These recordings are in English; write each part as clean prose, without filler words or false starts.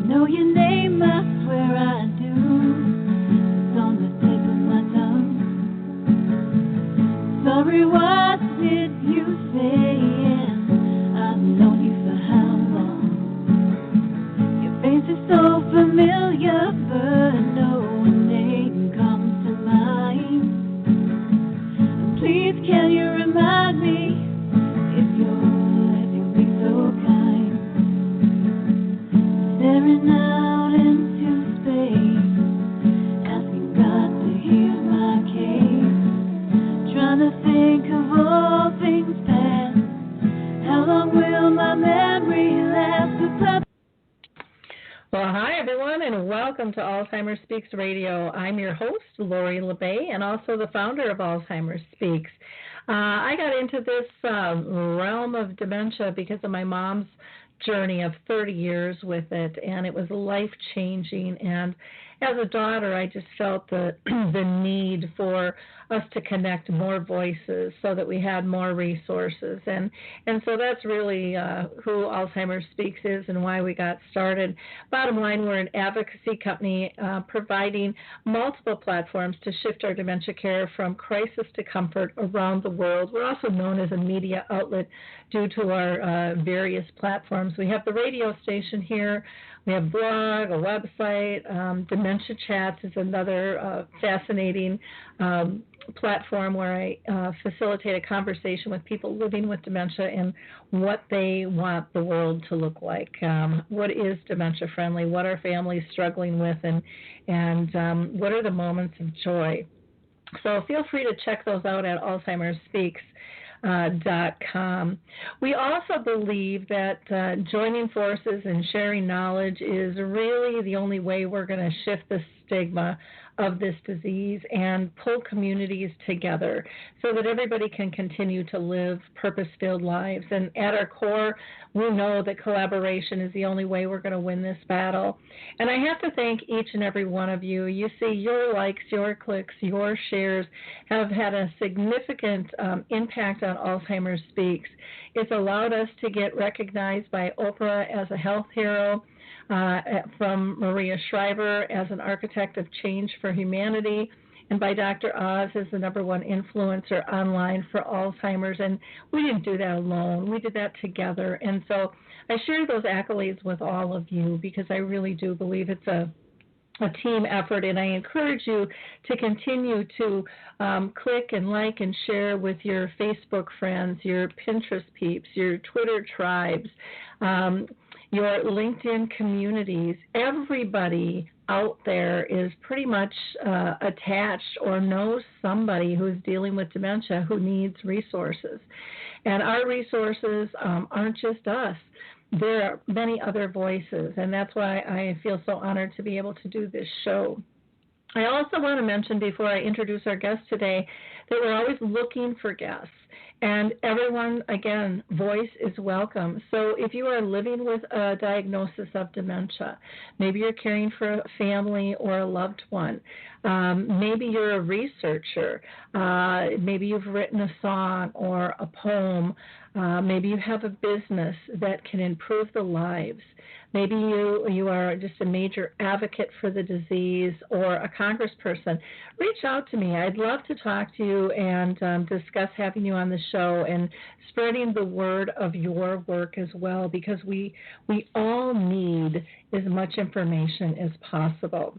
know your name, I swear I do. It's on the tip of my tongue. Sorry, what did you say? I've known you for how long? Your face is so familiar, but no name comes to mind. Please, can you remind me if you'll be so kind? Staring out into space, asking God to hear my case. Trying to think of all things past. How long will my memory last? Well, hi, everyone, and welcome to Alzheimer Speaks Radio. I'm your host, Lori LeBay, and also the founder of Alzheimer Speaks. I got into this realm of dementia because of my mom's journey of 30 years with it, and it was life-changing. And as a daughter, I just felt the need for us to connect more voices so that we had more resources. And so that's really who Alzheimer Speaks is and why we got started. Bottom line, we're an advocacy company providing multiple platforms to shift our dementia care from crisis to comfort around the world. We're also known as a media outlet due to our various platforms. We have the radio station here. We have a blog, a website. Dementia Chats is another fascinating platform where I facilitate a conversation with people living with dementia and what they want the world to look like. What is dementia friendly? What are families struggling with? And what are the moments of joy? So feel free to check those out at alzheimerspeaks.com. We also believe that joining forces and sharing knowledge is really the only way we're going to shift the stigma of this disease and pull communities together so that everybody can continue to live purpose-filled lives. And at our core, we know that collaboration is the only way we're going to win this battle. And I have to thank each and every one of you. You see, your likes, your clicks, your shares have had a significant impact on Alzheimer Speaks. It's allowed us to get recognized by Oprah as a health hero, from Maria Shriver as an architect of change for humanity, and by Dr. Oz as the #1 influencer online for Alzheimer's. And we didn't do that alone. We did that together. And so I share those accolades with all of you because I really do believe it's a team effort, and I encourage you to continue to click and like and share with your Facebook friends, your Pinterest peeps, your Twitter tribes, your LinkedIn communities. Everybody out there is pretty much attached or knows somebody who's dealing with dementia who needs resources. And our resources aren't just us. There are many other voices, and that's why I feel so honored to be able to do this show. I also want to mention before I introduce our guest today that we're always looking for guests. And everyone, again, voice is welcome. So if you are living with a diagnosis of dementia, maybe you're caring for a family or a loved one, maybe you're a researcher, maybe you've written a song or a poem, maybe you have a business that can improve the lives. Maybe you are just a major advocate for the disease or a congressperson. Reach out to me. I'd love to talk to you and discuss having you on the show and spreading the word of your work as well, because we all need as much information as possible.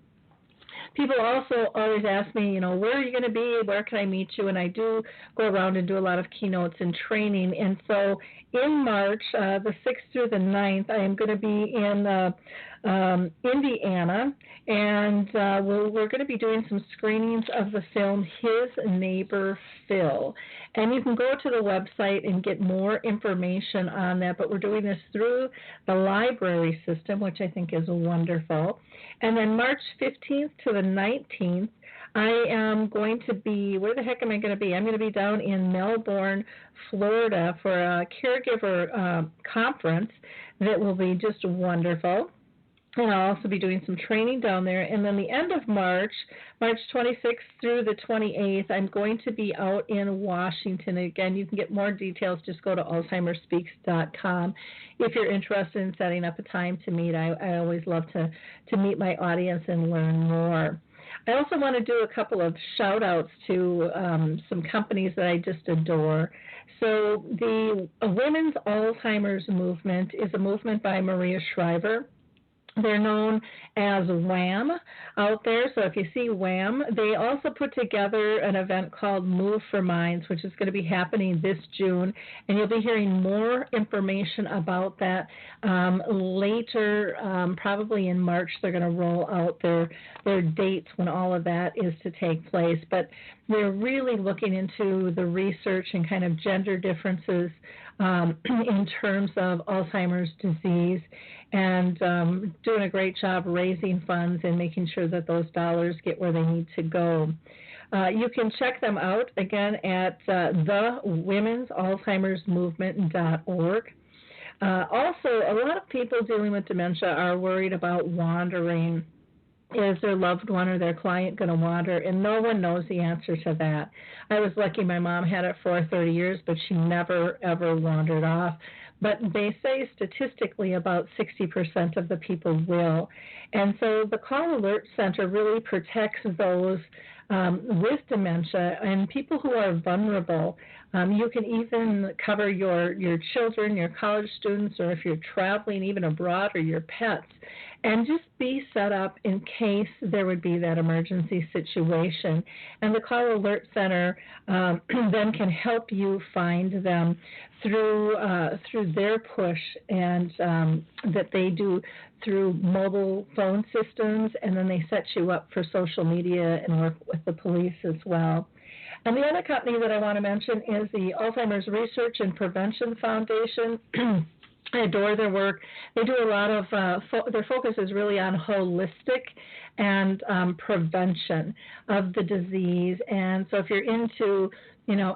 People also always ask me, where are you going to be? Where can I meet you? And I do go around and do a lot of keynotes and training. And so in March, the 6th through the 9th, I am going to be in Indiana, and we're going to be doing some screenings of the film His Neighbor Phil. And you can go to the website and get more information on that, but we're doing this through the library system, which I think is wonderful. And then March 15th to the 19th, I am going to be, where the heck am I going to be? I'm going to be down in Melbourne, Florida for a caregiver conference that will be just wonderful. And I'll also be doing some training down there. And then the end of March, March 26th through the 28th, I'm going to be out in Washington. Again, you can get more details. Just go to alzheimerspeaks.com if you're interested in setting up a time to meet. I always love to meet my audience and learn more. I also want to do a couple of shout-outs to some companies that I just adore. So the Women's Alzheimer's Movement is a movement by Maria Shriver. They're known as WHAM out there. So if you see WHAM, they also put together an event called Move for Minds, which is going to be happening this June. And you'll be hearing more information about that later, probably in March. They're going to roll out their dates when all of that is to take place. But they're really looking into the research and kind of gender differences in terms of Alzheimer's disease, and doing a great job raising funds and making sure that those dollars get where they need to go. You can check them out, again, at the Women's Alzheimer's Movement.org. Also, a lot of people dealing with dementia are worried about wandering. Is their loved one or their client going to wander? And no one knows the answer to that. I was lucky my mom had it for 30 years, but she never, ever wandered off. But they say statistically about 60% of the people will. And so the Call Alert Center really protects those with dementia and people who are vulnerable. You can even cover your children, your college students, or if you're traveling even abroad, or your pets, and just be set up in case there would be that emergency situation. And the Call Alert Center then can help you find them through their push and that they do through mobile phone systems, and then they set you up for social media and work with the police as well. And the other company that I want to mention is the Alzheimer's Research and Prevention Foundation. I adore their work. They do a lot of, their focus is really on holistic and prevention of the disease. And so if you're into,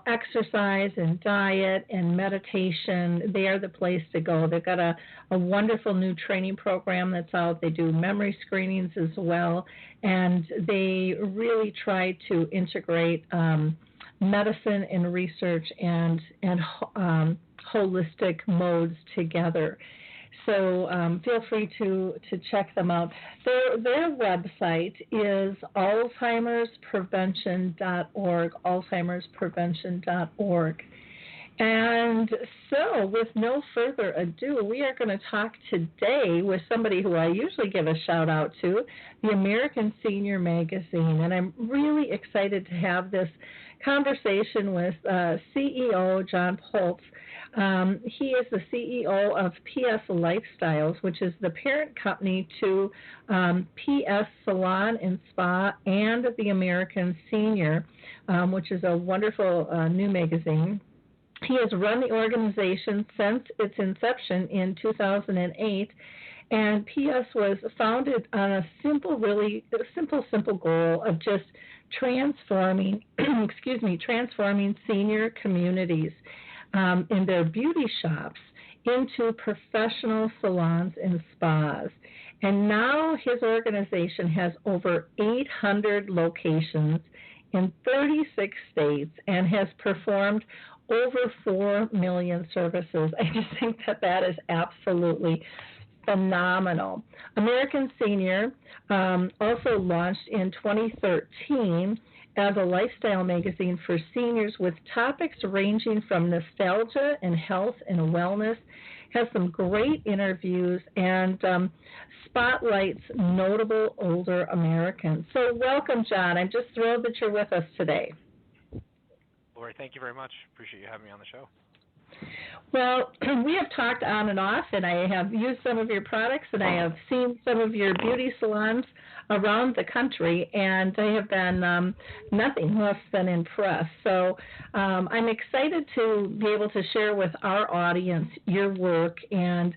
exercise and diet and meditation, they are the place to go. They've got a wonderful new training program that's out. They do memory screenings as well. And they really try to integrate medicine and research and holistic modes together. So feel free to check them out. Their website is alzheimersprevention.org, alzheimersprevention.org. And so with no further ado, we are going to talk today with somebody who I usually give a shout out to, the American Senior Magazine. And I'm really excited to have this conversation with CEO John Polatz. He is the CEO of PS Lifestyles, which is the parent company to PS Salon and Spa and the American Senior, which is a wonderful new magazine. He has run the organization since its inception in 2008, and PS was founded on a simple goal of just transforming senior communities in their beauty shops into professional salons and spas. And now his organization has over 800 locations in 36 states and has performed over 4 million services. I just think that is absolutely phenomenal. American Senior also launched in 2013 as a lifestyle magazine for seniors with topics ranging from nostalgia and health and wellness, has some great interviews, and spotlights notable older Americans. So welcome, John. I'm just thrilled that you're with us today. Lori, thank you very much. Appreciate you having me on the show. Well, we have talked on and off, and I have used some of your products, and I have seen some of your beauty salons around the country, and I have been nothing less than impressed. So I'm excited to be able to share with our audience your work and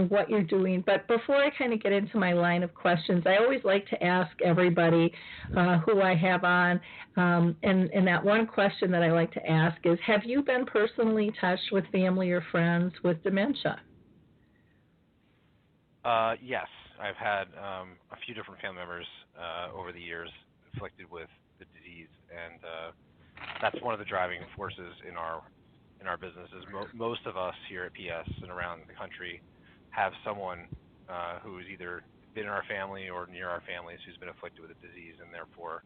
what you're doing. But before I kind of get into my line of questions, I always like to ask everybody who I have on, and that one question that I like to ask is, have you been personally touched with family or friends with dementia? Yes. I've had a few different family members over the years afflicted with the disease, and that's one of the driving forces in our business. Is most of us here at PS and around the country have someone who's either been in our family or near our families who's been afflicted with a disease, and therefore,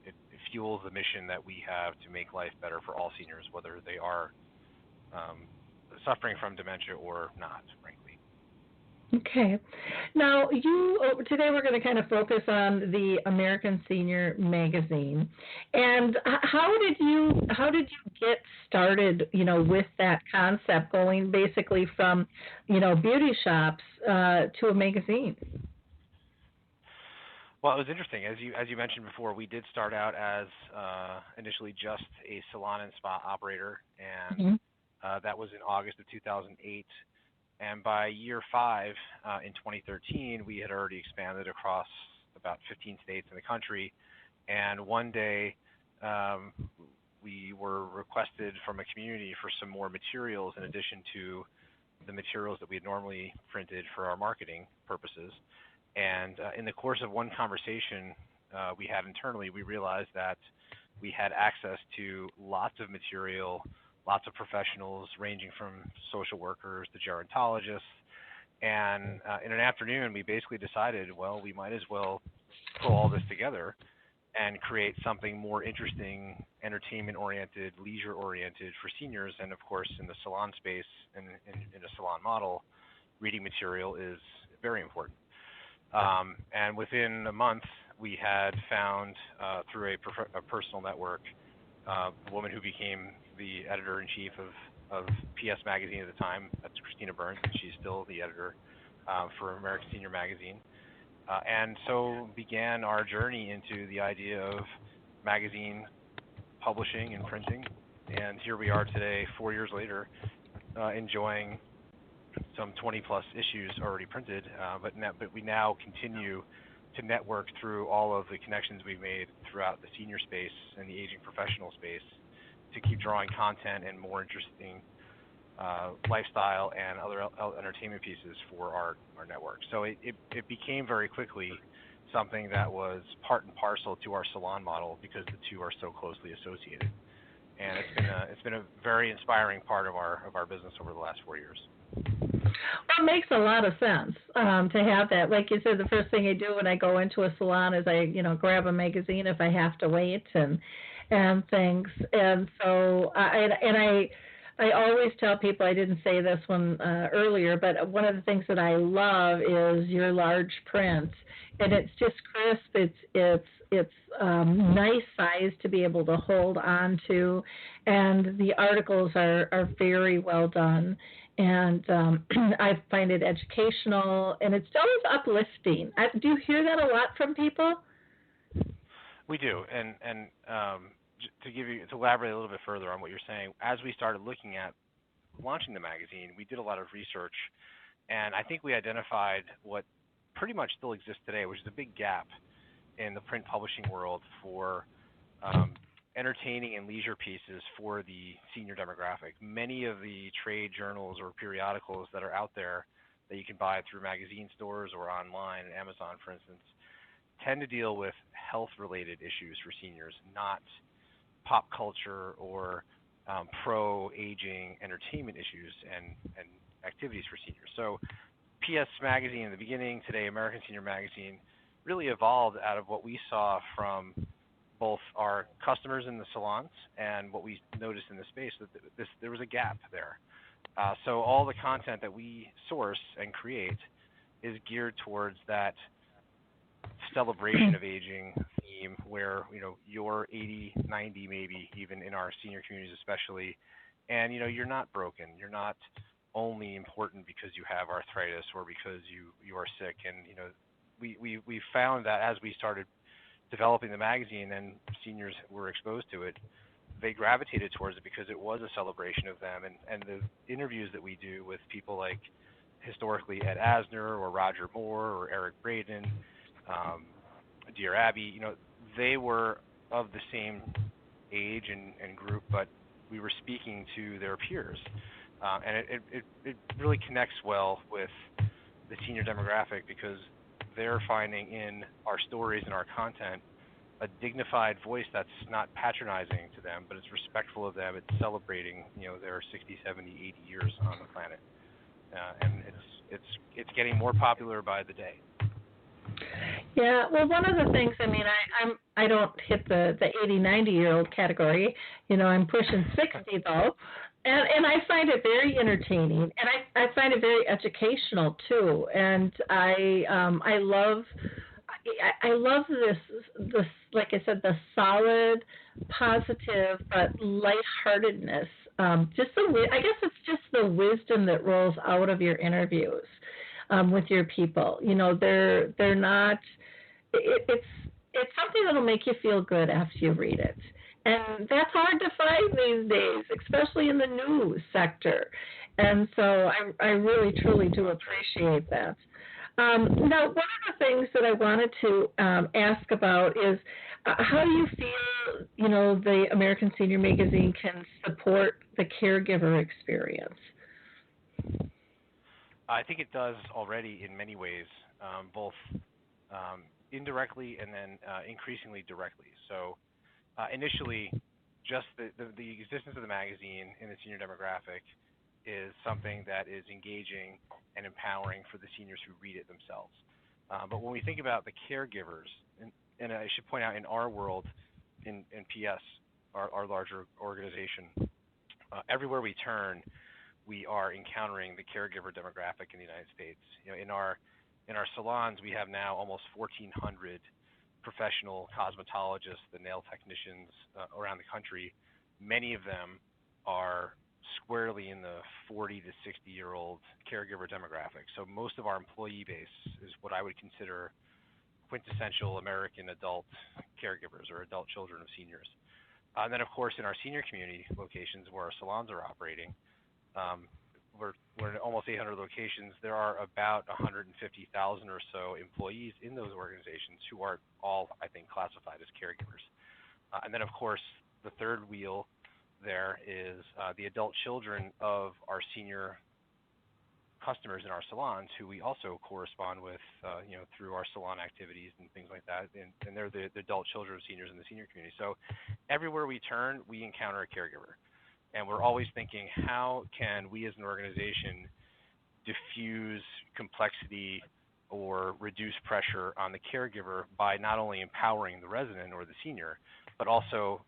it fuels the mission that we have to make life better for all seniors, whether they are suffering from dementia or not, frankly. Okay. Now, today we're going to kind of focus on the American Senior Magazine. And how did you get started, with that concept, going basically from, beauty shops to a magazine? Well, it was interesting. As you mentioned before, we did start out as initially just a salon and spa operator, and that was in August of 2008. And by year 5, in 2013, we had already expanded across about 15 states in the country. And one day, we were requested from a community for some more materials in addition to the materials that we had normally printed for our marketing purposes. And in the course of one conversation we had internally, we realized that we had access to lots of material, lots of professionals ranging from social workers to gerontologists. And in an afternoon, we basically decided, well, we might as well pull all this together and create something more interesting, entertainment-oriented, leisure-oriented for seniors. And, of course, in the salon space and in a salon model, reading material is very important. And within a month, we had found, through a personal network, a woman who became the editor-in-chief of PS Magazine at the time. That's Christina Burns, and she's still the editor for American Senior Magazine. And so began our journey into the idea of magazine publishing and printing. And here we are today, 4 years later, enjoying some 20-plus issues already printed, but we now continue to network through all of the connections we've made throughout the senior space and the aging professional space to keep drawing content and more interesting lifestyle and other entertainment pieces for our network. So it became very quickly something that was part and parcel to our salon model because the two are so closely associated. And it's been a very inspiring part of our business over the last 4 years. Well, it makes a lot of sense to have that. Like you said, the first thing I do when I go into a salon is I, grab a magazine if I have to wait and things. And so I always tell people, I didn't say this one earlier, but one of the things that I love is your large print, and it's just crisp. It's nice size to be able to hold on to, and the articles are very well done. And I find it educational, and it's always uplifting. Do you hear that a lot from people? We do, and to elaborate a little bit further on what you're saying, as we started looking at launching the magazine, we did a lot of research, and I think we identified what pretty much still exists today, which is a big gap in the print publishing world for entertaining and leisure pieces for the senior demographic. Many of the trade journals or periodicals that are out there that you can buy through magazine stores or online, Amazon, for instance, tend to deal with health-related issues for seniors, not pop culture or pro-aging entertainment issues and activities for seniors. So PS Magazine in the beginning, today American Senior Magazine, really evolved out of what we saw from both our customers in the salons and what we noticed in the space, that there was a gap there. So all the content that we source and create is geared towards that celebration of aging theme where, you're 80, 90 maybe, even in our senior communities especially, and, you're not broken. You're not only important because you have arthritis or because you are sick. And, we found that as we started developing the magazine and seniors were exposed to it, they gravitated towards it because it was a celebration of them. And the interviews that we do with people like historically Ed Asner or Roger Moore or Eric Braden, Dear Abby, they were of the same age and group, but we were speaking to their peers. And it really connects well with the senior demographic because they're finding in our stories and our content a dignified voice that's not patronizing to them, but it's respectful of them. It's celebrating, their 60, 70, 80 years on the planet, and it's getting more popular by the day. Yeah, well, one of the things, I don't hit the 80, 90-year-old category. I'm pushing 60 though, and I find it very entertaining, and I find it very educational too. And I love this, like I said, the solid, positive, but lightheartedness. I guess it's just the wisdom that rolls out of your interviews with your people. They're not. It's something that'll make you feel good after you read it, and that's hard to find these days, especially in the news sector. And so I really, truly do appreciate that. Now, one of the things that I wanted to ask about is how do you feel, the American Senior Magazine can support the caregiver experience? I think it does already in many ways, both indirectly and then increasingly directly. So initially, just the existence of the magazine in the senior demographic is something that is engaging and empowering for the seniors who read it themselves. But when we think about the caregivers, and I should point out in our world, in PS, our larger organization, everywhere we turn, we are encountering the caregiver demographic in the United States. In our salons, we have now almost 1,400 professional cosmetologists, the nail technicians around the country. Many of them are squarely in the 40 to 60-year-old caregiver demographic. So most of our employee base is what I would consider quintessential American adult caregivers or adult children of seniors. And then, of course, in our senior community locations where our salons are operating, we're in almost 800 locations. There are about 150,000 or so employees in those organizations who are all, I think, classified as caregivers. And then, of course, the third wheel there is the adult children of our senior customers in our salons who we also correspond with, through our salon activities and things like that. And they're the adult children of seniors in the senior community. So everywhere we turn, we encounter a caregiver. And we're always thinking, how can we as an organization diffuse complexity or reduce pressure on the caregiver by not only empowering the resident or the senior, but also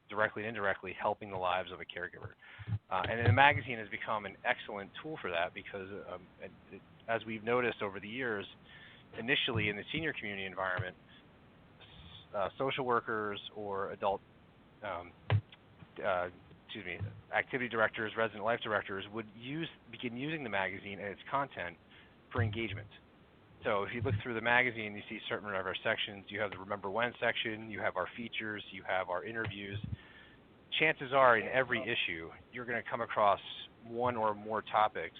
directly and indirectly helping the lives of a caregiver. And the magazine has become an excellent tool for that because, as we've noticed over the years, initially in the senior community environment, social workers or adult activity directors, resident life directors would begin using the magazine and its content for engagement. So if you look through the magazine, you see certain of our sections. You have the Remember When section, you have our features, you have our interviews. Chances are in every issue, you're going to come across one or more topics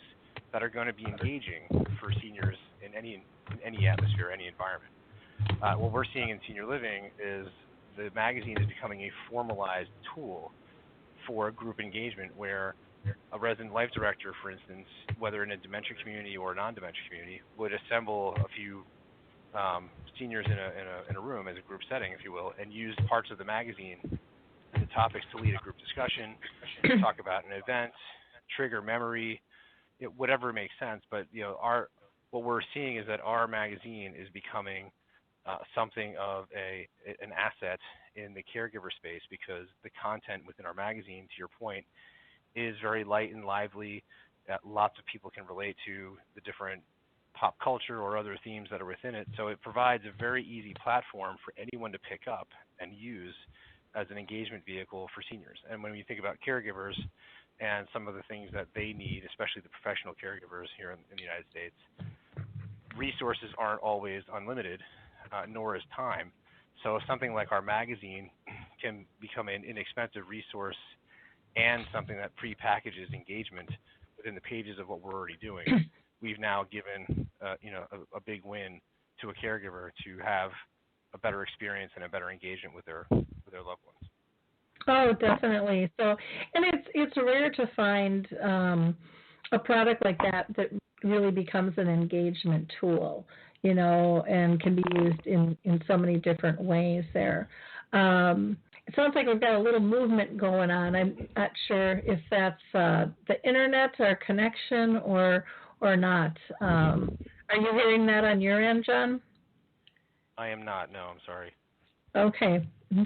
that are going to be engaging for seniors in any atmosphere, any environment. What we're seeing in senior living is the magazine is becoming a formalized tool for group engagement where a resident life director, for instance, whether in a dementia community or a non-dementia community, would assemble a few seniors in a room as a group setting, if you will, and use parts of the magazine and the topics to lead a group discussion, talk about an event, trigger memory, whatever makes sense. But what we're seeing is that our magazine is becoming something of an asset in the caregiver space because the content within our magazine, to your point, is very light and lively. Lots of people can relate to the different pop culture or other themes that are within it. So it provides a very easy platform for anyone to pick up and use as an engagement vehicle for seniors. And when you think about caregivers and some of the things that they need, especially the professional caregivers here in the United States, resources aren't always unlimited, nor is time. So something like our magazine can become an inexpensive resource and something that pre-packages engagement within the pages of what we're already doing. We've now given a big win to a caregiver to have a better experience and a better engagement with their loved ones. Oh, definitely. So, and it's rare to find a product like that really becomes an engagement tool, and can be used in so many different ways there. It sounds like we've got a little movement going on. I'm not sure if that's the internet or connection or not. Are you hearing that on your end, John? I am not. No, I'm sorry. Okay. Let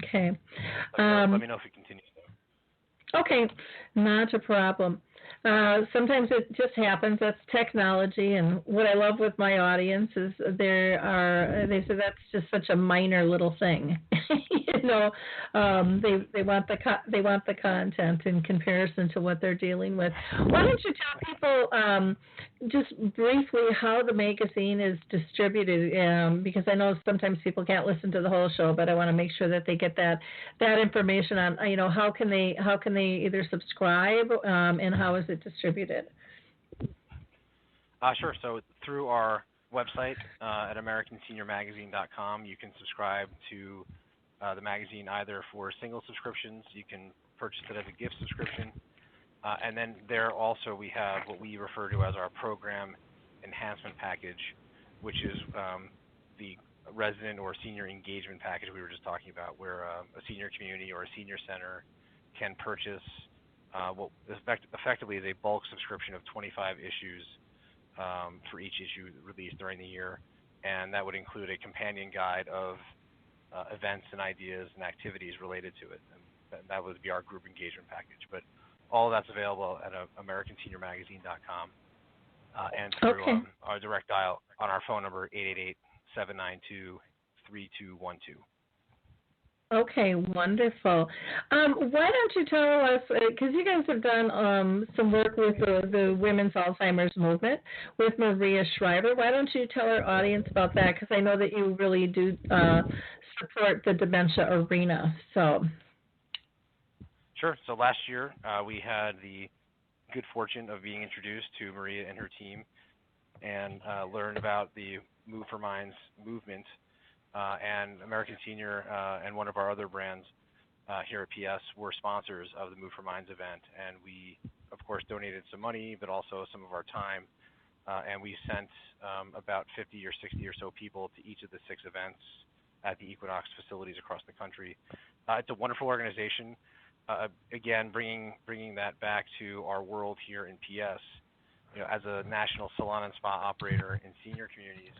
me know if it continues. Okay, not a problem. Sometimes it just happens. That's technology, and what I love with my audience is they say that's just such a minor little thing. They want the content in comparison to what they're dealing with. Why don't you tell people just briefly how the magazine is distributed? Because I know sometimes people can't listen to the whole show, but I want to make sure that they get that information on how can they either subscribe, and how is it distributed? Sure. So through our website at AmericanSeniorMagazine.com, you can subscribe to the magazine either for single subscriptions. You can purchase it as a gift subscription. And then there also we have what we refer to as our program enhancement package, which is the resident or senior engagement package we were just talking about, where a senior community or a senior center can purchase what effectively is a bulk subscription of 25 issues for each issue released during the year, and that would include a companion guide of events and ideas and activities related to it. And that would be our group engagement package. But all of that's available at AmericanSeniorMagazine.com and through our direct dial on our phone number, 888-792-3212. Okay, wonderful. Why don't you tell us, because you guys have done some work with the Women's Alzheimer's Movement with Maria Shriver. Why don't you tell our audience about that? Because I know that you really do support the dementia arena. So. Sure. So last year we had the good fortune of being introduced to Maria and her team and learned about the Move for Minds movement. And American Senior and one of our other brands here at PS were sponsors of the Move for Minds event. And we, of course, donated some money, but also some of our time. And we sent about 50 or 60 or so people to each of the 6 events at the Equinox facilities across the country. It's a wonderful organization. Again, bringing that back to our world here in PS, as a national salon and spa operator in senior communities,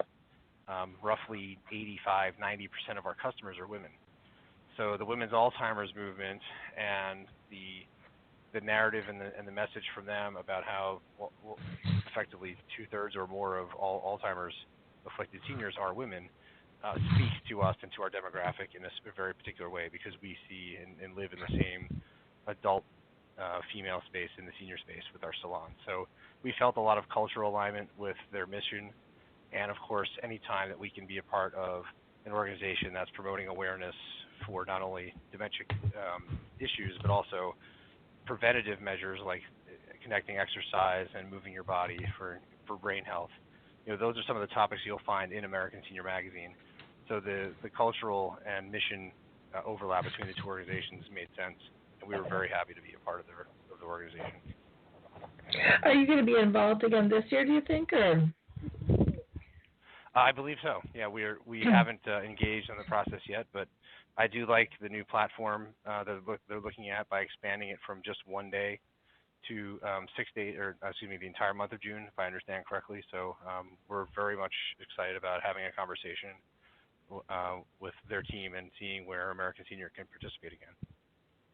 roughly 85-90% of our customers are women. So the women's Alzheimer's movement and the narrative and the message from them about how effectively 2/3 or more of all Alzheimer's afflicted seniors are women speaks to us and to our demographic in a very particular way, because we see and live in the same adult female space in the senior space with our salon. So we felt a lot of cultural alignment with their mission. And, of course, any time that we can be a part of an organization that's promoting awareness for not only dementia issues, but also preventative measures like connecting exercise and moving your body for brain health. Those are some of the topics you'll find in American Senior Magazine. So the cultural and mission overlap between the two organizations made sense, and we were very happy to be a part of the organization. Are you going to be involved again this year, do you think, or? I believe so. Yeah, we haven't engaged in the process yet, but I do like the new platform that they're looking at by expanding it from just one day to 6 days, the entire month of June, if I understand correctly. So we're very much excited about having a conversation with their team and seeing where American Senior can participate again.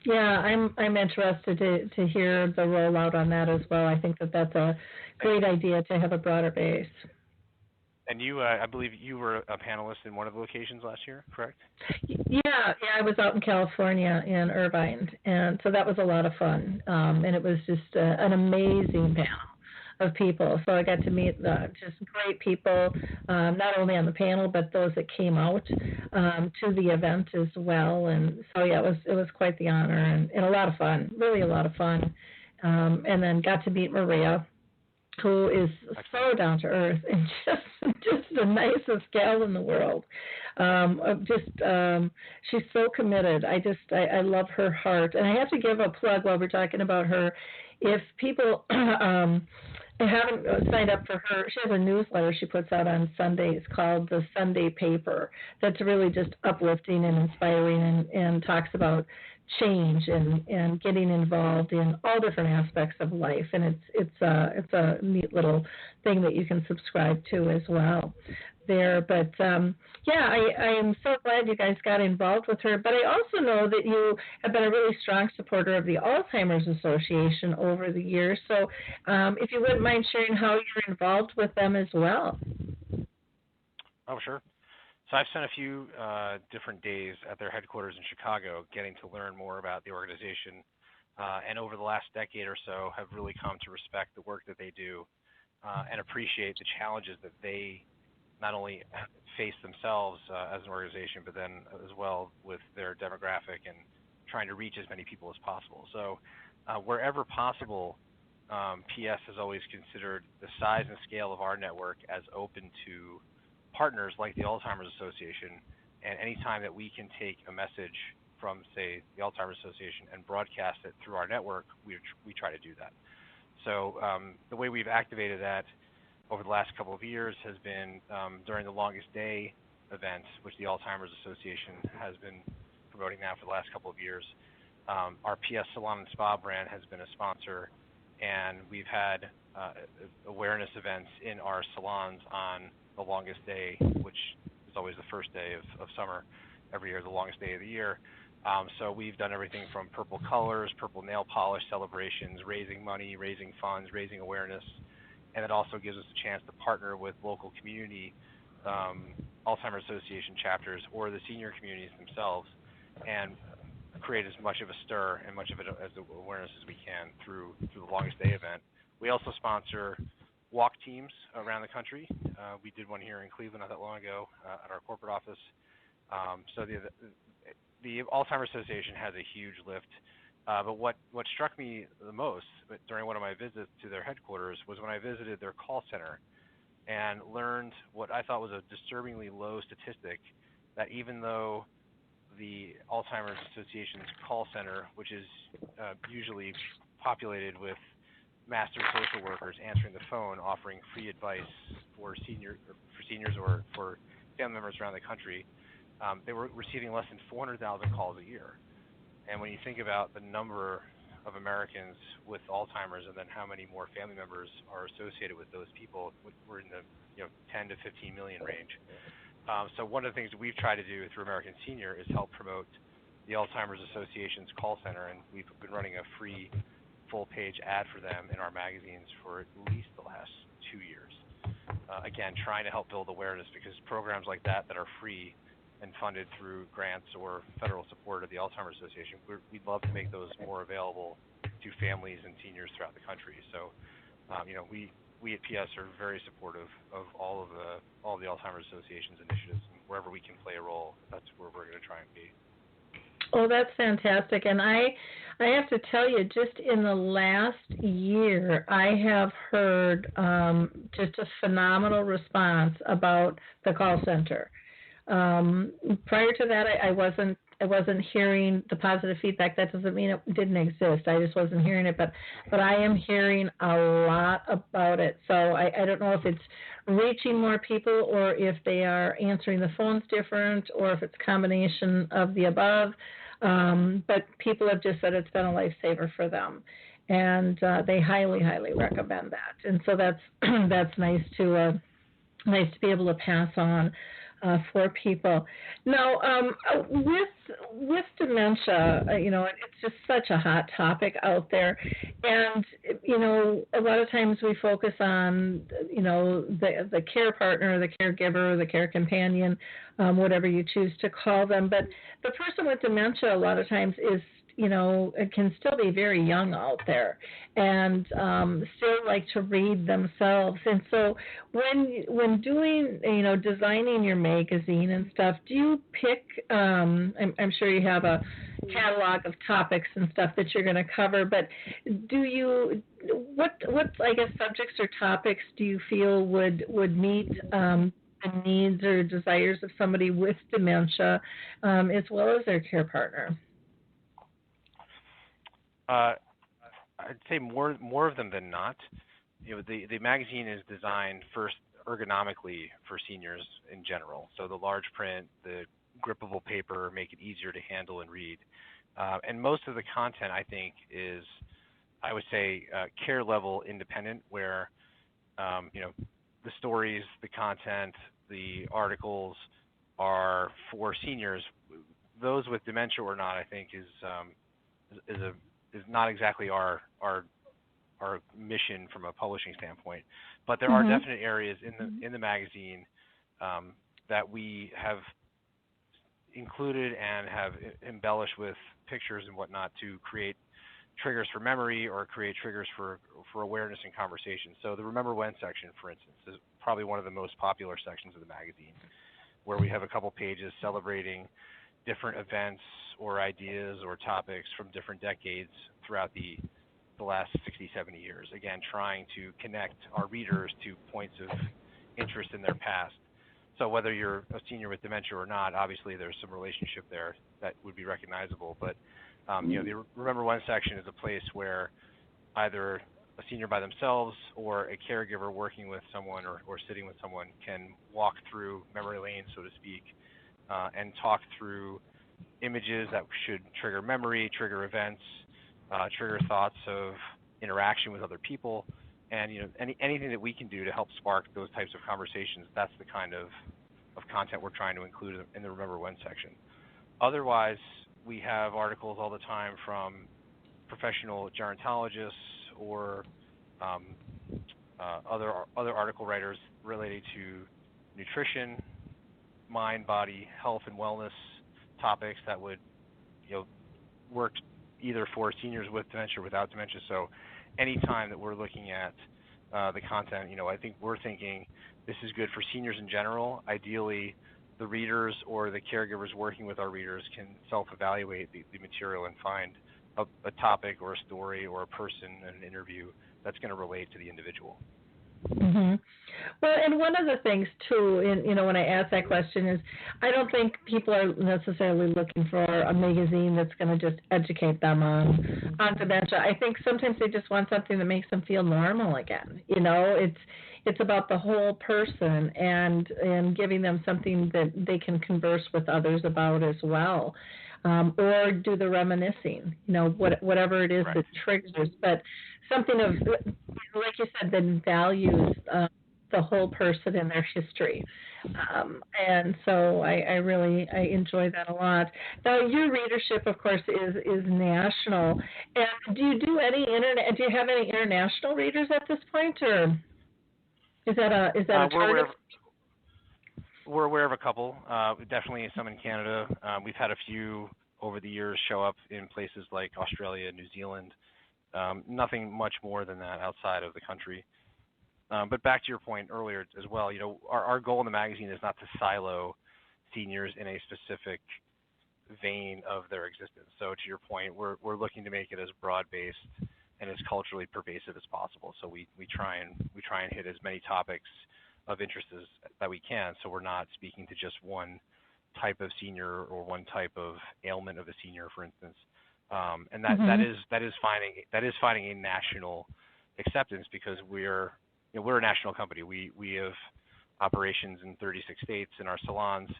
Yeah, I'm interested to hear the rollout on that as well. I think that's a great idea to have a broader base. And you, I believe you were a panelist in one of the locations last year, correct? Yeah, I was out in California in Irvine, and so that was a lot of fun. And it was just an amazing panel of people. So I got to meet just great people, not only on the panel, but those that came out to the event as well. And so, yeah, it was quite the honor and a lot of fun, really a lot of fun. And then got to meet Maria, who is so down to earth and just the nicest gal in the world. She's so committed. I love her heart. And I have to give a plug while we're talking about her. If people I haven't signed up for her. She has a newsletter she puts out on Sundays called the Sunday Paper. That's really just uplifting and inspiring, and talks about change and getting involved in all different aspects of life. And it's a neat little thing that you can subscribe to as well there. But yeah, I am so glad you guys got involved with her. But I also know that you have been a really strong supporter of the Alzheimer's Association over the years. So if you wouldn't mind sharing how you're involved with them as well. Oh, sure. So I've spent a few different days at their headquarters in Chicago getting to learn more about the organization, and over the last decade or so have really come to respect the work that they do and appreciate the challenges that they not only face themselves as an organization, but then as well with their demographic and trying to reach as many people as possible. So wherever possible, PS has always considered the size and scale of our network as open to partners like the Alzheimer's Association, and anytime that we can take a message from, say, the Alzheimer's Association and broadcast it through our network, we try to do that. So the way we've activated that over the last couple of years has been during the Longest Day event, which the Alzheimer's Association has been promoting now for the last couple of years. Our PS Salon and Spa brand has been a sponsor, and we've had awareness events in our salons on the Longest Day, which is always the first day of summer every year, the longest day of the year. So we've done everything from purple colors, purple nail polish celebrations, raising money, raising funds, raising awareness. And it also gives us a chance to partner with local community Alzheimer's Association chapters or the senior communities themselves and create as much of a stir and much of it as awareness as we can through the Longest Day event. We also sponsor walk teams around the country. We did one here in Cleveland not that long ago at our corporate office. So the Alzheimer's Association has a huge lift. But what struck me the most during one of my visits to their headquarters was when I visited their call center and learned what I thought was a disturbingly low statistic, that even though the Alzheimer's Association's call center, which is usually populated with master social workers answering the phone, offering free advice for seniors or for family members around the country, they were receiving less than 400,000 calls a year. And when you think about the number of Americans with Alzheimer's and then how many more family members are associated with those people, we're in the 10 to 15 million range. So one of the things that we've tried to do through American Senior is help promote the Alzheimer's Association's call center, and we've been running a free full-page ad for them in our magazines for at least the last 2 years. Again, trying to help build awareness, because programs like that are free and funded through grants or federal support of the Alzheimer's Association, we'd love to make those more available to families and seniors throughout the country. So, we at PS are very supportive of all of the Alzheimer's Association's initiatives, and wherever we can play a role, that's where we're going to try and be. Oh, that's fantastic. And I have to tell you, just in the last year, I have heard just a phenomenal response about the call center. Prior to that, I wasn't hearing the positive feedback. That doesn't mean it didn't exist. I just wasn't hearing it, but I am hearing a lot about it. So I don't know if it's reaching more people or if they are answering the phones different or if it's a combination of the above. But people have just said it's been a lifesaver for them, and they highly, highly recommend that. And so that's nice to be able to pass on for people. Now, with dementia, it's just such a hot topic out there, and a lot of times we focus on the care partner, the caregiver, the care companion, whatever you choose to call them. But the person with dementia a lot of times is it can still be very young out there and still like to read themselves. And so when doing, designing your magazine and stuff, do you pick, I'm sure you have a catalog of topics and stuff that you're going to cover, but what I guess subjects or topics do you feel would meet the needs or desires of somebody with dementia as well as their care partner? I'd say more of them than not. the magazine is designed first ergonomically for seniors in general. So the large print, the grippable paper make it easier to handle and read. And most of the content, I think, is, I would say, care level independent, where the stories, the content, the articles are for seniors. Those with dementia or not, I think, is not exactly our mission from a publishing standpoint. But there are definite areas in the magazine that we have included and have embellished with pictures and whatnot to create triggers for memory or create triggers for awareness and conversation. So the Remember When section, for instance, is probably one of the most popular sections of the magazine, where we have a couple pages celebrating different events or ideas or topics from different decades throughout the last 60, 70 years. Again, trying to connect our readers to points of interest in their past. So whether you're a senior with dementia or not, obviously there's some relationship there that would be recognizable. But the Remember When section is a place where either a senior by themselves or a caregiver working with someone or sitting with someone can walk through memory lane, so to speak, and talk through images that should trigger memory, trigger events, trigger thoughts of interaction with other people, and anything that we can do to help spark those types of conversations. That's the kind of content we're trying to include in the Remember When section. Otherwise, we have articles all the time from professional gerontologists or other article writers related to nutrition, mind, body, health, and wellness topics that would work either for seniors with dementia or without dementia. So anytime that we're looking at the content, I think we're thinking this is good for seniors in general. Ideally, the readers or the caregivers working with our readers can self-evaluate the material and find a topic or a story or a person in an interview that's going to relate to the individual. Mm-hmm. Well, and one of the things too, when I ask that question is, I don't think people are necessarily looking for a magazine that's going to just educate them on dementia. I think sometimes they just want something that makes them feel normal again. It's about the whole person and giving them something that they can converse with others about as well, or do the reminiscing. Whatever it is Right. that triggers, but something of, like you said, that values the whole person and their history. And so I enjoy that a lot. Now, your readership, of course, is national. And do you have any international readers at this point, or is that a target? We're aware of a couple. Definitely some in Canada. We've had a few over the years show up in places like Australia, New Zealand. Nothing much more than that outside of the country. But back to your point earlier as well, our goal in the magazine is not to silo seniors in a specific vein of their existence. So to your point, we're looking to make it as broad-based and as culturally pervasive as possible. So we try and hit as many topics of interest that we can. So we're not speaking to just one type of senior or one type of ailment of a senior, for instance. And that is finding a national acceptance, because we're a national company. We have operations in 36 states in our salons.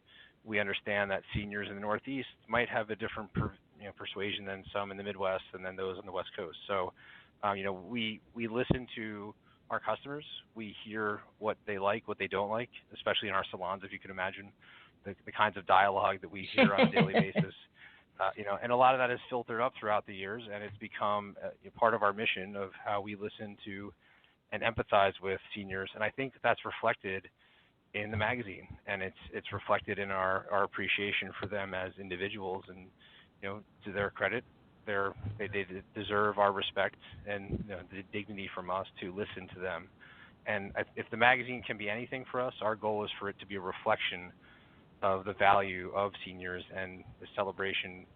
We understand that seniors in the Northeast might have a different persuasion than some in the Midwest and then those on the West Coast. So, we listen to our customers. We hear what they like, what they don't like, especially in our salons, if you can imagine the kinds of dialogue that we hear on a daily basis. And a lot of that is filtered up throughout the years, and it's become part of our mission of how we listen to and empathize with seniors. And I think that's reflected in the magazine, and it's reflected in our appreciation for them as individuals. And to their credit, they deserve our respect and the dignity from us to listen to them. And if the magazine can be anything for us, our goal is for it to be a reflection of the value of seniors and the celebration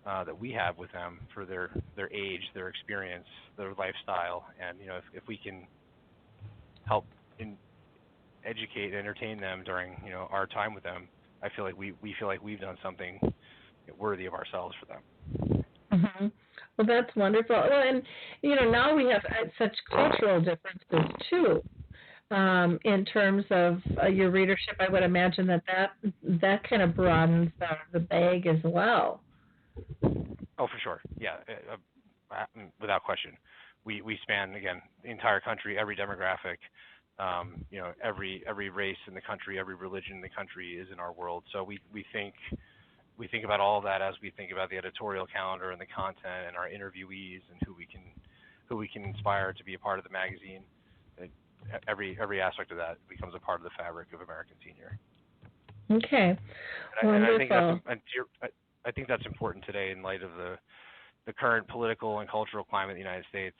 that we have with them for their age, their experience, their lifestyle. And if we can help educate and entertain them during our time with them, I feel like we feel like we've done something worthy of ourselves for them. Mm-hmm. Well, that's wonderful. Well, and now we have such cultural differences too. In terms of your readership, I would imagine that kind of broadens the bag as well. Oh, for sure. Yeah, without question. We span, again, the entire country, every demographic, every race in the country, every religion in the country is in our world. So we think about all of that as we think about the editorial calendar and the content and our interviewees and who we can inspire to be a part of the magazine. Every aspect of that becomes a part of the fabric of American Senior. Okay. And wonderful. I think that's important today in light of the current political and cultural climate in the United States.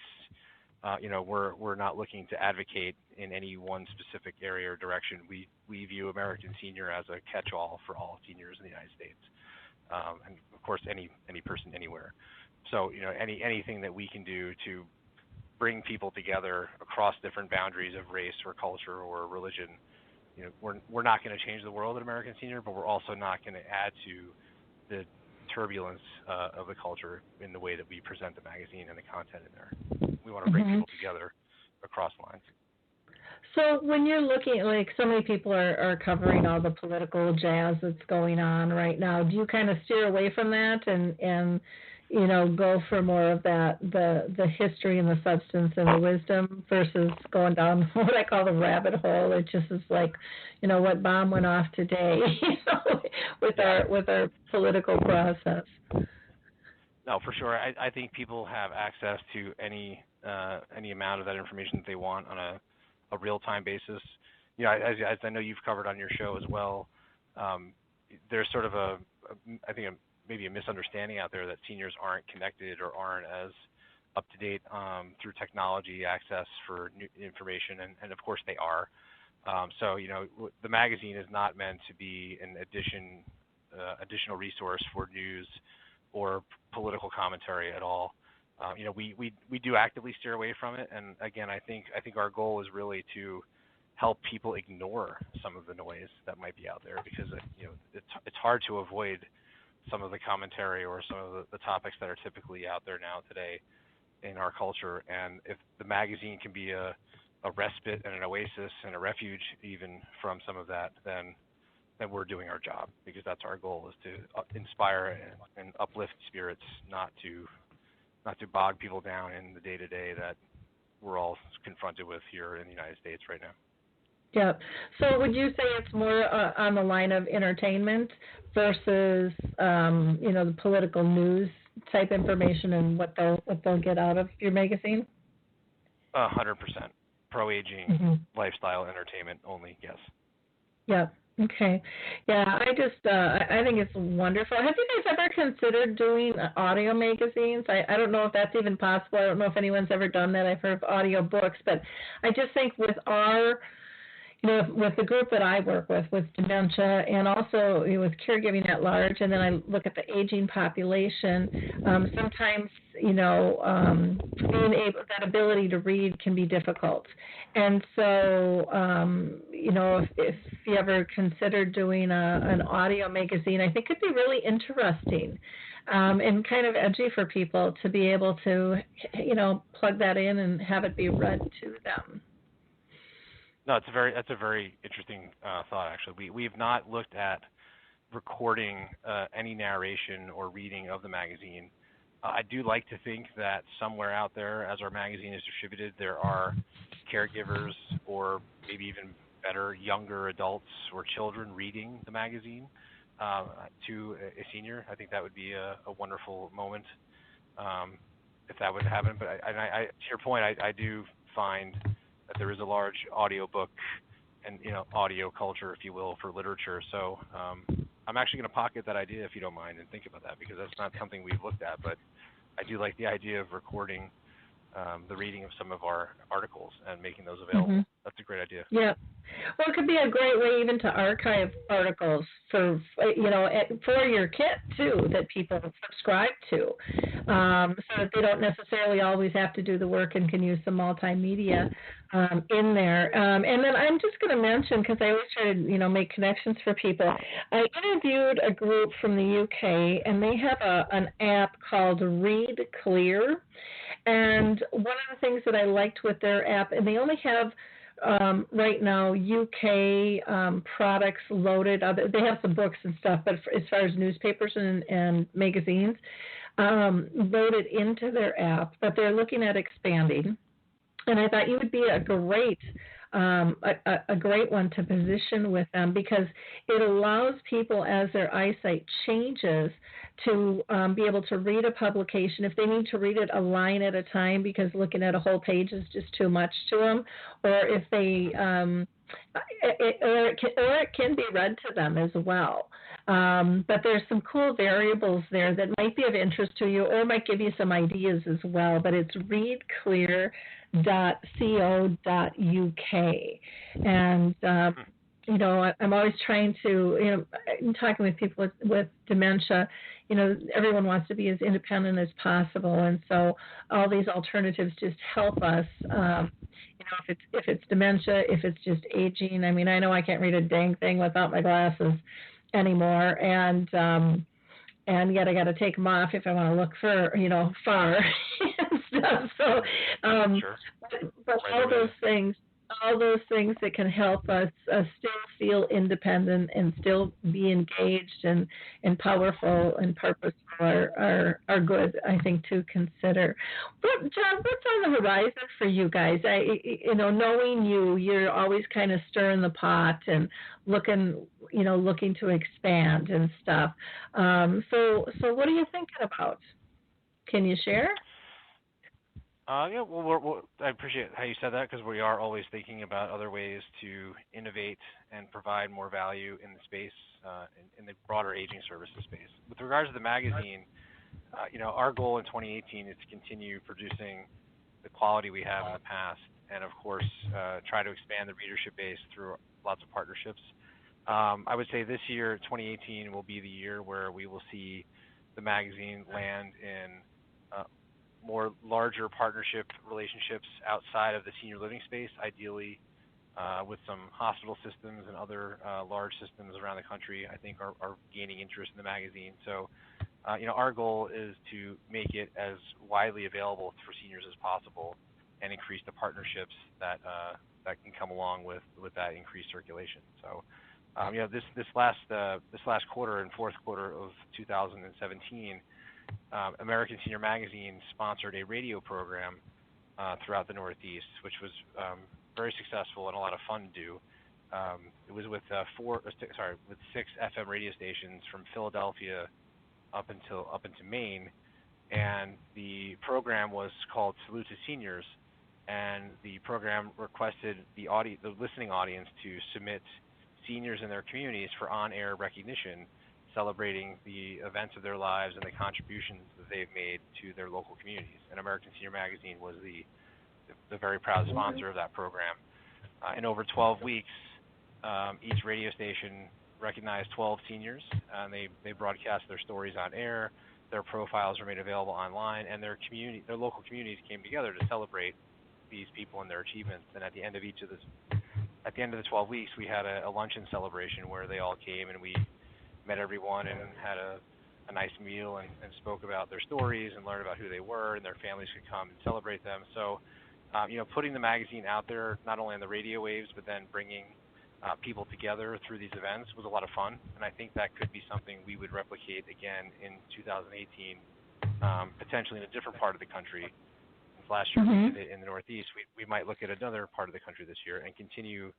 We're not looking to advocate in any one specific area or direction. We view American Senior as a catch-all for all seniors in the United States, and of course any person anywhere. So anything that we can do to bring people together across different boundaries of race or culture or religion, we're not going to change the world at American Senior, but we're also not going to add to the turbulence of the culture in the way that we present the magazine and the content in there. We want to bring people together across lines. So when you're looking, like so many people are covering all the political jazz that's going on right now, do you kind of steer away from that and go for more of that, the history and the substance and the wisdom versus going down what I call the rabbit hole? It just is like, what bomb went off today, with our political process. No, for sure. I think people have access to any amount of that information that they want on a real-time basis. As I know you've covered on your show as well, there's sort of maybe a misunderstanding out there that seniors aren't connected or aren't as up to date through technology access for new information, and of course they are. So the magazine is not meant to be an additional resource for news or political commentary at all. We do actively steer away from it, and again, I think our goal is really to help people ignore some of the noise that might be out there, because it's hard to avoid some of the commentary or some of the topics that are typically out there now today in our culture. And if the magazine can be a respite and an oasis and a refuge even from some of that, then we're doing our job, because that's our goal, is to inspire and uplift spirits, not to bog people down in the day-to-day that we're all confronted with here in the United States right now. Yeah. So would you say it's more on the line of entertainment versus, the political news type information and what they'll get out of your magazine? 100%. Pro-aging, lifestyle, entertainment only, yes. Yeah. Okay. Yeah, I think it's wonderful. Have you guys ever considered doing audio magazines? I don't know if that's even possible. I don't know if anyone's ever done that. I've heard of audio books, but I just think with with the group that I work with dementia, and also with caregiving at large, and then I look at the aging population, sometimes, that ability to read can be difficult. And so, if you ever considered doing an audio magazine, I think it'd be really interesting and kind of edgy for people to be able to, plug that in and have it be read to them. No, that's a very interesting thought, actually. We have not looked at recording any narration or reading of the magazine. I do like to think that somewhere out there, as our magazine is distributed, there are caregivers, or maybe even better, younger adults or children reading the magazine to a senior. I think that would be a wonderful moment if that would happen. But to your point, I do find that there is a large audiobook and audio culture, if you will, for literature. So I'm actually going to pocket that idea, if you don't mind, and think about that, because that's not something we've looked at. But I do like the idea of recording the reading of some of our articles and making those available. That's a great idea. Yeah. Well, it could be a great way even to archive articles for your kit too that people subscribe to, so that they don't necessarily always have to do the work and can use some multimedia in there. And then I'm just going to mention, because I always try to make connections for people. I interviewed a group from the UK, and they have an app called Read Clear. And one of the things that I liked with their app, and they only have right now UK products loaded. They have some books and stuff, but as far as newspapers and magazines, loaded into their app. But they're looking at expanding. And I thought you would be a great one to position with them, because it allows people, as their eyesight changes, to be able to read a publication if they need to read it a line at a time, because looking at a whole page is just too much to them, or if they it can be read to them as well. But there's some cool variables there that might be of interest to you, or might give you some ideas as well. But it's readclear.co.uk, and I'm always trying to, in talking with people with dementia, everyone wants to be as independent as possible, and so all these alternatives just help us. If it's dementia, if it's just aging. I mean, I know I can't read a dang thing without my glasses anymore, and yet I got to take them off if I want to look for far and stuff. So, sure. but all those things that can help us still feel independent and still be engaged and powerful and purposeful are good, I think, to consider. But John, what's on the horizon for you guys? Knowing you're always kind of stirring the pot and looking to expand and stuff. So what are you thinking about? Can you share? Well, I appreciate how you said that, because we are always thinking about other ways to innovate and provide more value in the space, in the broader aging services space. With regards to the magazine, our goal in 2018 is to continue producing the quality we have in the past, and of course, try to expand the readership base through lots of partnerships. I would say this year, 2018, will be the year where we will see the magazine land in more larger partnership relationships outside of the senior living space, ideally with some hospital systems and other large systems around the country, I think are gaining interest in the magazine. So, our goal is to make it as widely available for seniors as possible and increase the partnerships that can come along with that increased circulation. So, this last quarter and fourth quarter of 2017, American Senior Magazine sponsored a radio program throughout the Northeast, which was very successful and a lot of fun to do. It was with 6 FM radio stations from Philadelphia up into Maine, and the program was called Salute to Seniors, and the program requested the listening audience to submit seniors in their communities for on-air recognition, celebrating the events of their lives and the contributions that they've made to their local communities. And American Senior Magazine was the very proud sponsor of that program. In over 12 weeks, each radio station recognized 12 seniors, and they broadcast their stories on air. Their profiles were made available online, and their local communities came together to celebrate these people and their achievements. And at the end of the 12 weeks, we had a luncheon celebration where they all came and we met everyone and had a nice meal and spoke about their stories and learned about who they were, and their families could come and celebrate them. So, putting the magazine out there, not only on the radio waves, but then bringing people together through these events was a lot of fun. And I think that could be something we would replicate again in 2018, potentially in a different part of the country. Last year we did it in the Northeast. We might look at another part of the country this year and continue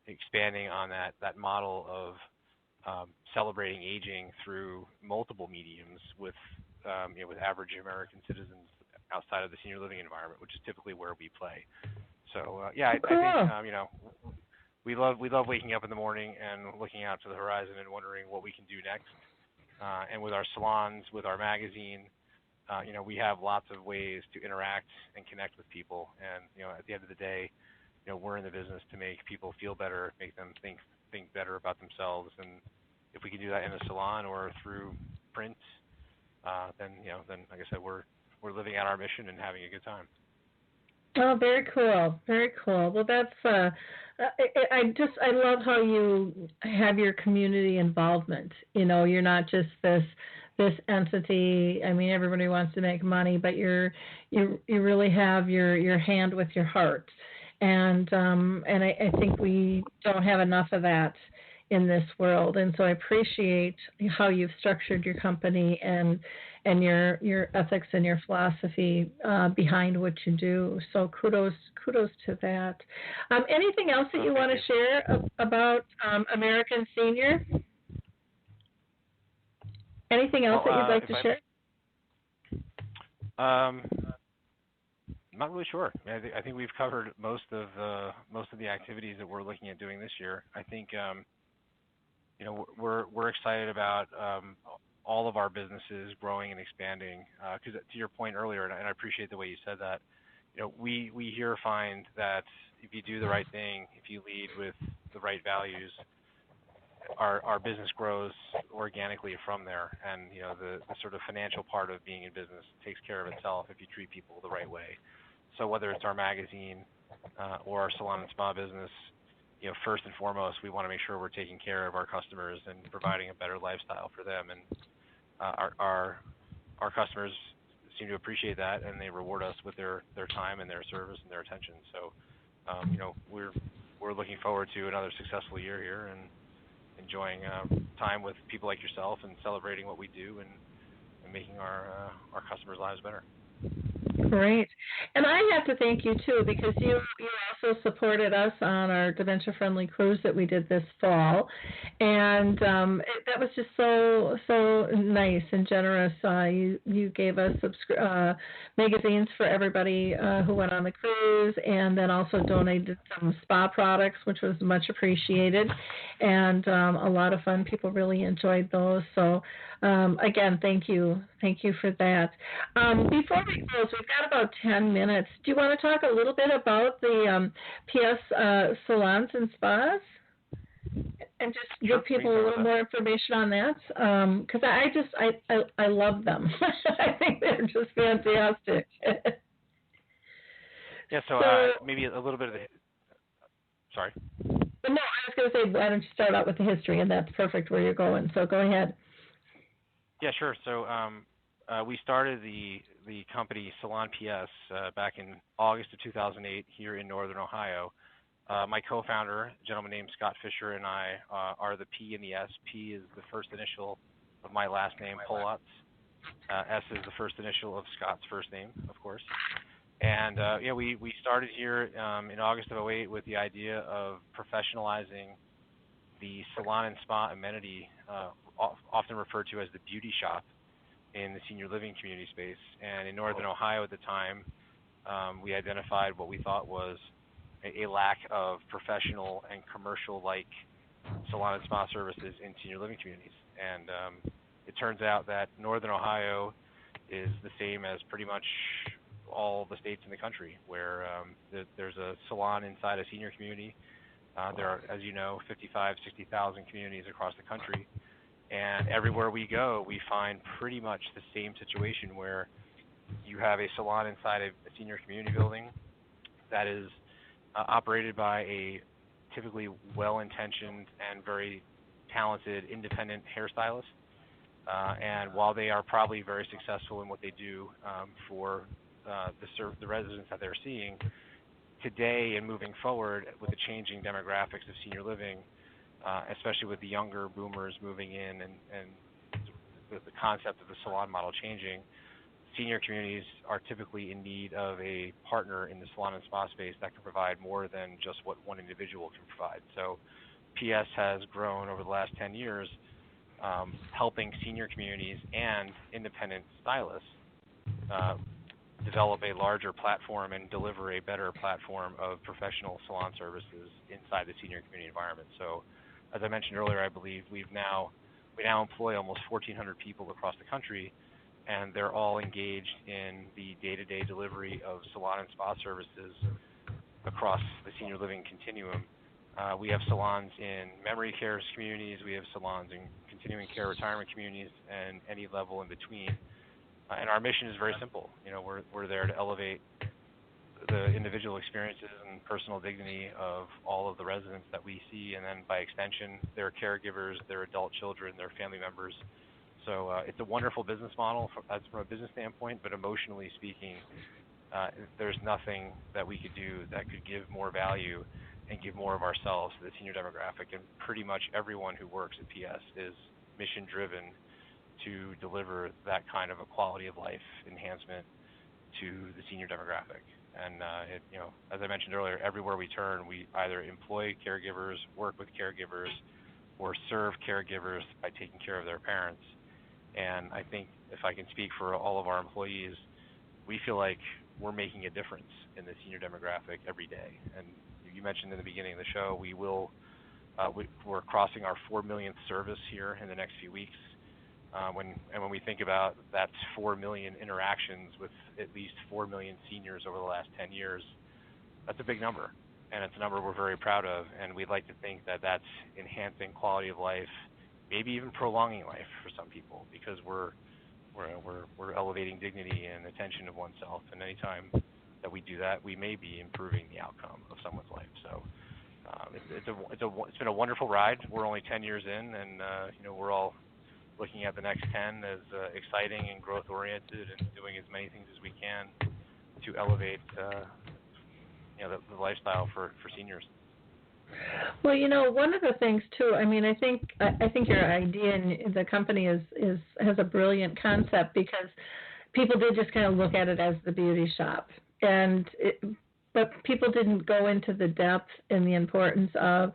expanding on that model of celebrating aging through multiple mediums with average American citizens outside of the senior living environment, which is typically where we play. So I think we love waking up in the morning and looking out to the horizon and wondering what we can do next. And with our salons, with our magazine, we have lots of ways to interact and connect with people. And at the end of the day, we're in the business to make people feel better, make them think better about themselves. And if we can do that in a salon or through print, then like I said, we're living out our mission and having a good time. Oh, very cool, very cool. Well, that's I love how you have your community involvement. You're not just this entity. I mean, everybody wants to make money, but you really have your hand with your heart, and I think we don't have enough of that in this world. And so I appreciate how you've structured your company and your ethics and your philosophy behind what you do. So kudos to that. Anything else that you want to share about American Senior? Anything else that you'd like to share? Not really sure. I think we've covered most of the activities that we're looking at doing this year. I think we're excited about all of our businesses growing and expanding. Because to your point earlier, and I appreciate the way you said that, we here find that if you do the right thing, if you lead with the right values, our business grows organically from there. And the sort of financial part of being in business takes care of itself if you treat people the right way. So whether it's our magazine or our salon and spa business, first and foremost, we want to make sure we're taking care of our customers and providing a better lifestyle for them. And our customers seem to appreciate that, and they reward us with their time and their service and their attention. So, we're looking forward to another successful year here and enjoying time with people like yourself and celebrating what we do and making our customers' lives better. Great. And I have to thank you, too, because you also supported us on our dementia-friendly cruise that we did this fall. And that was just so nice and generous. You gave us magazines for everybody who went on the cruise, and then also donated some spa products, which was much appreciated. And a lot of fun. People really enjoyed those. So, again, thank you. Thank you for that. Before we close, we've got about 10 minutes. Do you want to talk a little bit about the PS salons and spas? And just give people a little more information on that? Because I love them. I think they're just fantastic. Yeah, so maybe a little bit of the... Sorry? But no, I was going to say, why don't you start out with the history, and that's perfect where you're going. So go ahead. Yeah, sure. So we started the company Salon PS back in August of 2008 here in Northern Ohio. My co-founder, a gentleman named Scott Fisher, and I are the P and the S. P is the first initial of my last name, Polatz. S is the first initial of Scott's first name, of course. And we started here in August of 2008 with the idea of professionalizing the salon and spa amenity, often referred to as the beauty shop, in the senior living community space. And in Northern Ohio at the time, we identified what we thought was a lack of professional and commercial-like salon and spa services in senior living communities. And it turns out that Northern Ohio is the same as pretty much all the states in the country, where there's a salon inside a senior community. There are, as you know, 55, 60,000 communities across the country. And everywhere we go, we find pretty much the same situation where you have a salon inside a senior community building that is operated by a typically well-intentioned and very talented independent hairstylist. And while they are probably very successful in what they do for the residents that they're seeing, today and moving forward with the changing demographics of senior living, especially with the younger boomers moving in and with the concept of the salon model changing, senior communities are typically in need of a partner in the salon and spa space that can provide more than just what one individual can provide. So PS has grown over the last 10 years, helping senior communities and independent stylists develop a larger platform and deliver a better platform of professional salon services inside the senior community environment. So, as I mentioned earlier, I believe we now employ almost 1,400 people across the country and they're all engaged in the day-to-day delivery of salon and spa services across the senior living continuum. We have salons in memory care communities, we have salons in continuing care retirement communities, and any level in between. And our mission is very simple. We're there to elevate the individual experiences and personal dignity of all of the residents that we see, and then by extension, their caregivers, their adult children, their family members. So it's a wonderful business model from a business standpoint, but emotionally speaking, there's nothing that we could do that could give more value and give more of ourselves to the senior demographic. And pretty much everyone who works at PS is mission-driven to deliver that kind of a quality of life enhancement to the senior demographic. And as I mentioned earlier, everywhere we turn, we either employ caregivers, work with caregivers, or serve caregivers by taking care of their parents. And I think if I can speak for all of our employees, we feel like we're making a difference in the senior demographic every day. And you mentioned in the beginning of the show, we're crossing our 4 millionth service here in the next few weeks. When we think about that's 4 million interactions with at least 4 million seniors over the last 10 years, that's a big number, and it's a number we're very proud of, and we'd like to think that that's enhancing quality of life, maybe even prolonging life for some people, because we're elevating dignity and attention of oneself, and anytime that we do that, we may be improving the outcome of someone's life. So it's been a wonderful ride. We're only 10 years in, and we're all looking at the next 10 as exciting and growth-oriented and doing as many things as we can to elevate the lifestyle for seniors. Well, one of the things too. I mean, I think your idea and the company has a brilliant concept, because people did just kind of look at it as the beauty shop, but people didn't go into the depth and the importance of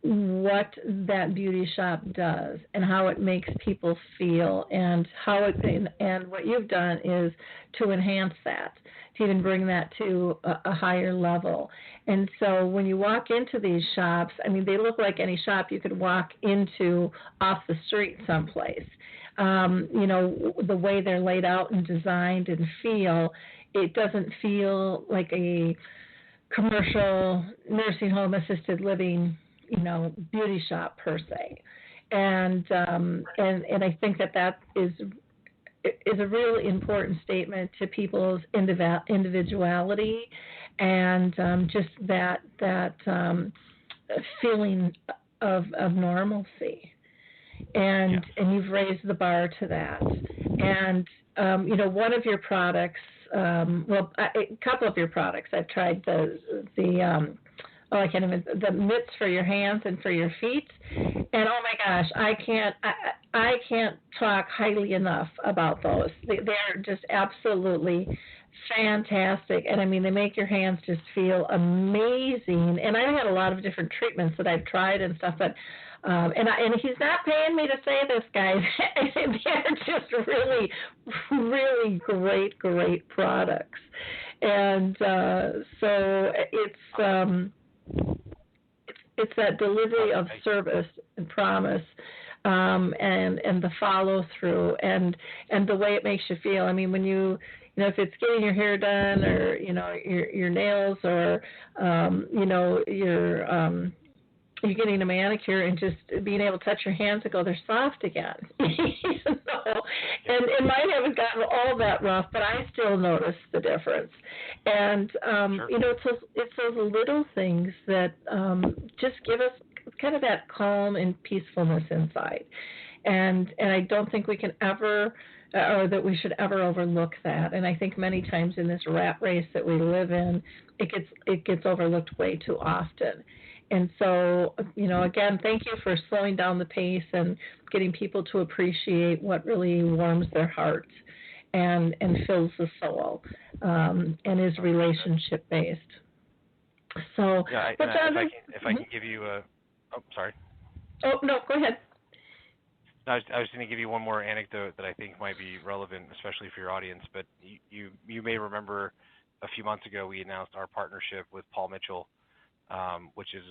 what that beauty shop does and how it makes people feel, and and what you've done is to enhance that, to even bring that to a higher level. And so when you walk into these shops, I mean, they look like any shop you could walk into off the street someplace. The way they're laid out and designed and it doesn't feel like a commercial nursing home assisted living beauty shop per se, and I think that is a really important statement to people's individuality and just that feeling of normalcy, and you've raised the bar to that, and one of your products, a couple of your products, I've tried the mitts for your hands and for your feet, and oh my gosh, I can't talk highly enough about those. They're just absolutely fantastic, and I mean, they make your hands just feel amazing. And I've had a lot of different treatments that I've tried and stuff, but and he's not paying me to say this, guys. They're just really, really great products, and so it's that delivery of service and promise, and the follow through, and the way it makes you feel. I mean, when if it's getting your hair done, or your nails, or you're getting a manicure, and just being able to touch your hands and go, they're soft again. And mine haven't gotten all that rough, but I still notice the difference. And it's those little things that just give us kind of that calm and peacefulness inside. And I don't think we can ever, or that we should ever overlook that. And I think many times in this rat race that we live in, it gets overlooked way too often. And so, again, thank you for slowing down the pace and getting people to appreciate what really warms their hearts and fills the soul, and is relationship based. So, John, if I can give you sorry. Oh no, go ahead. I was going to give you one more anecdote that I think might be relevant, especially for your audience. But you may remember a few months ago we announced our partnership with Paul Mitchell, which is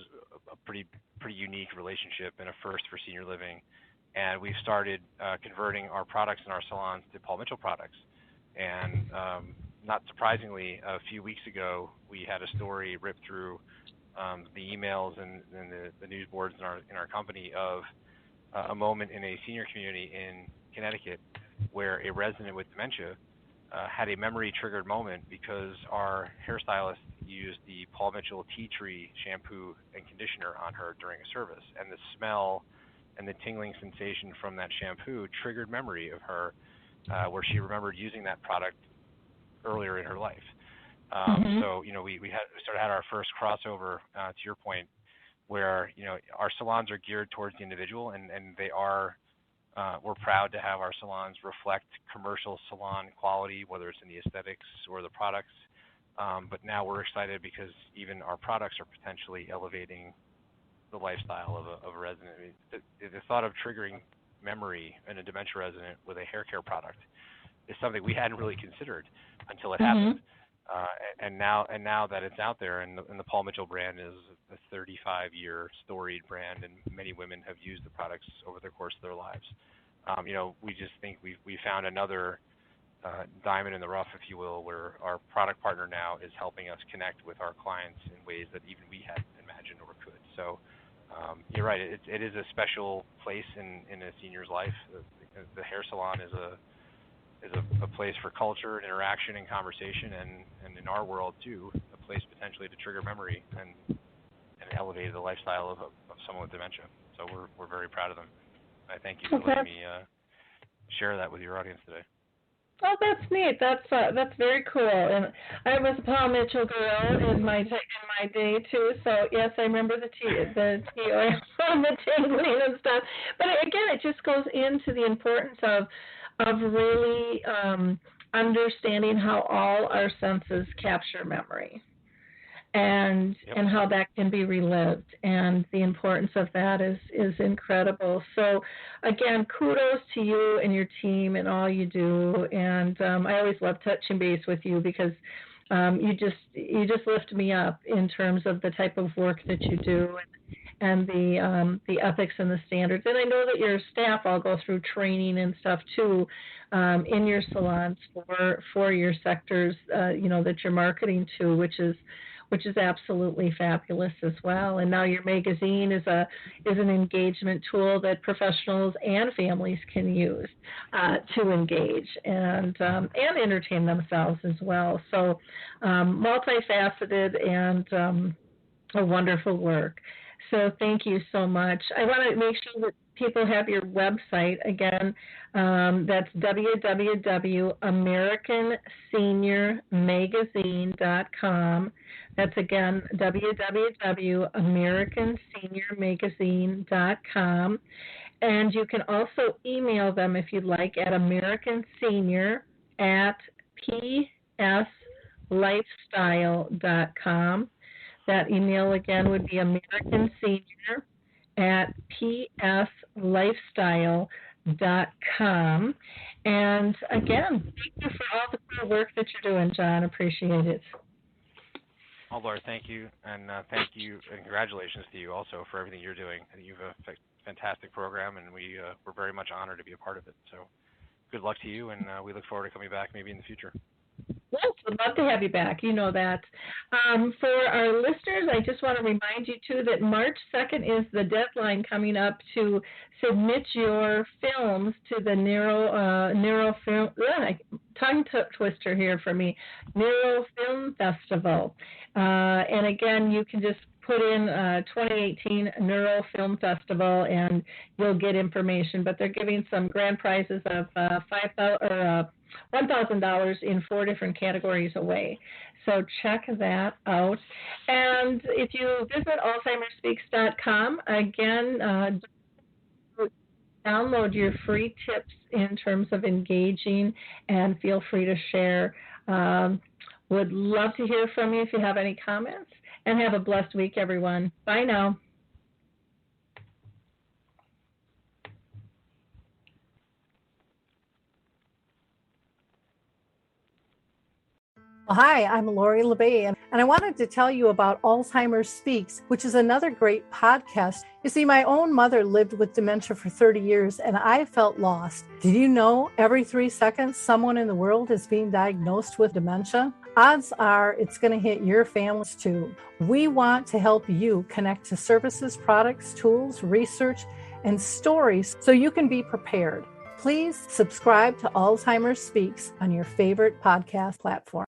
a pretty unique relationship and a first for senior living. and we've started converting our products in our salons to Paul Mitchell products. And not surprisingly, a few weeks ago, we had a story ripped through the emails and the news boards in our company of a moment in a senior community in Connecticut where a resident with dementia had a memory-triggered moment because our hairstylist used the Paul Mitchell tea tree shampoo and conditioner on her during a service, and the smell and the tingling sensation from that shampoo triggered memory of her where she remembered using that product earlier in her life. So, we sort of had our first crossover, to your point, where, our salons are geared towards the individual, and they are, we're proud to have our salons reflect commercial salon quality, whether it's in the aesthetics or the products. But now we're excited because even our products are potentially elevating the lifestyle of a resident. I mean, the thought of triggering memory in a dementia resident with a hair care product is something we hadn't really considered until it happened. And now that it's out there, and the Paul Mitchell brand is a 35-year storied brand, and many women have used the products over the course of their lives. We just think we found another diamond in the rough, if you will, where our product partner now is helping us connect with our clients in ways that even we hadn't imagined or could. So you're right. It is a special place in a senior's life. The hair salon is a place for culture and interaction and conversation, and in our world too, a place potentially to trigger memory and elevate the lifestyle of someone with dementia. So we're very proud of them. I thank you for letting me share that with your audience today. Oh, that's neat. That's very cool. And I was a Paul Mitchell girl in my day too. So yes, I remember the tea oil and the tingling and stuff. But again, it just goes into the importance of really understanding how all our senses capture memory, and how that can be relived, and the importance of that is incredible. So again, kudos to you and your team and all you do. And I always love touching base with you because you just lift me up in terms of the type of work that you do, and the ethics and the standards. And I know that your staff all go through training and stuff too in your salons for your sectors, that you're marketing to, which is absolutely fabulous as well. And now your magazine is an engagement tool that professionals and families can use to engage and entertain themselves as well. So multifaceted and a wonderful work. So thank you so much. I want to make sure that people have your website again. That's www.americanseniormagazine.com. That's again www.americanseniormagazine.com. And you can also email them if you'd like at americansenior@pslifestyle.com. That email again would be americansenior@pslifestyle.com. And again, thank you for all the cool work that you're doing, John. Appreciate it. Oh, Laura, thank you, and thank you, and congratulations to you also for everything you're doing. I think you have a fantastic program, and we're very much honored to be a part of it. So good luck to you, and we look forward to coming back maybe in the future. Yes, we'd love to have you back. You know that. For our listeners, I just want to remind you, too, that March 2nd is the deadline coming up to submit your films to the Neuro Film, tongue twister here for me, Neuro Film Festival. And again, you can just put in 2018 Neuro Film Festival, and you'll get information. But they're giving some grand prizes of $1,000 in 4 different categories away. So check that out. And if you visit alzheimerspeaks.com, again, download your free tips in terms of engaging, and feel free to share. Would love to hear from you if you have any comments. And have a blessed week, everyone. Bye now. Well, hi, I'm Lori LeBay, and I wanted to tell you about Alzheimer Speaks, which is another great podcast. You see, my own mother lived with dementia for 30 years, and I felt lost. Did you know every 3 seconds someone in the world is being diagnosed with dementia? Odds are it's going to hit your families too. We want to help you connect to services, products, tools, research, and stories so you can be prepared. Please subscribe to Alzheimer Speaks on your favorite podcast platform.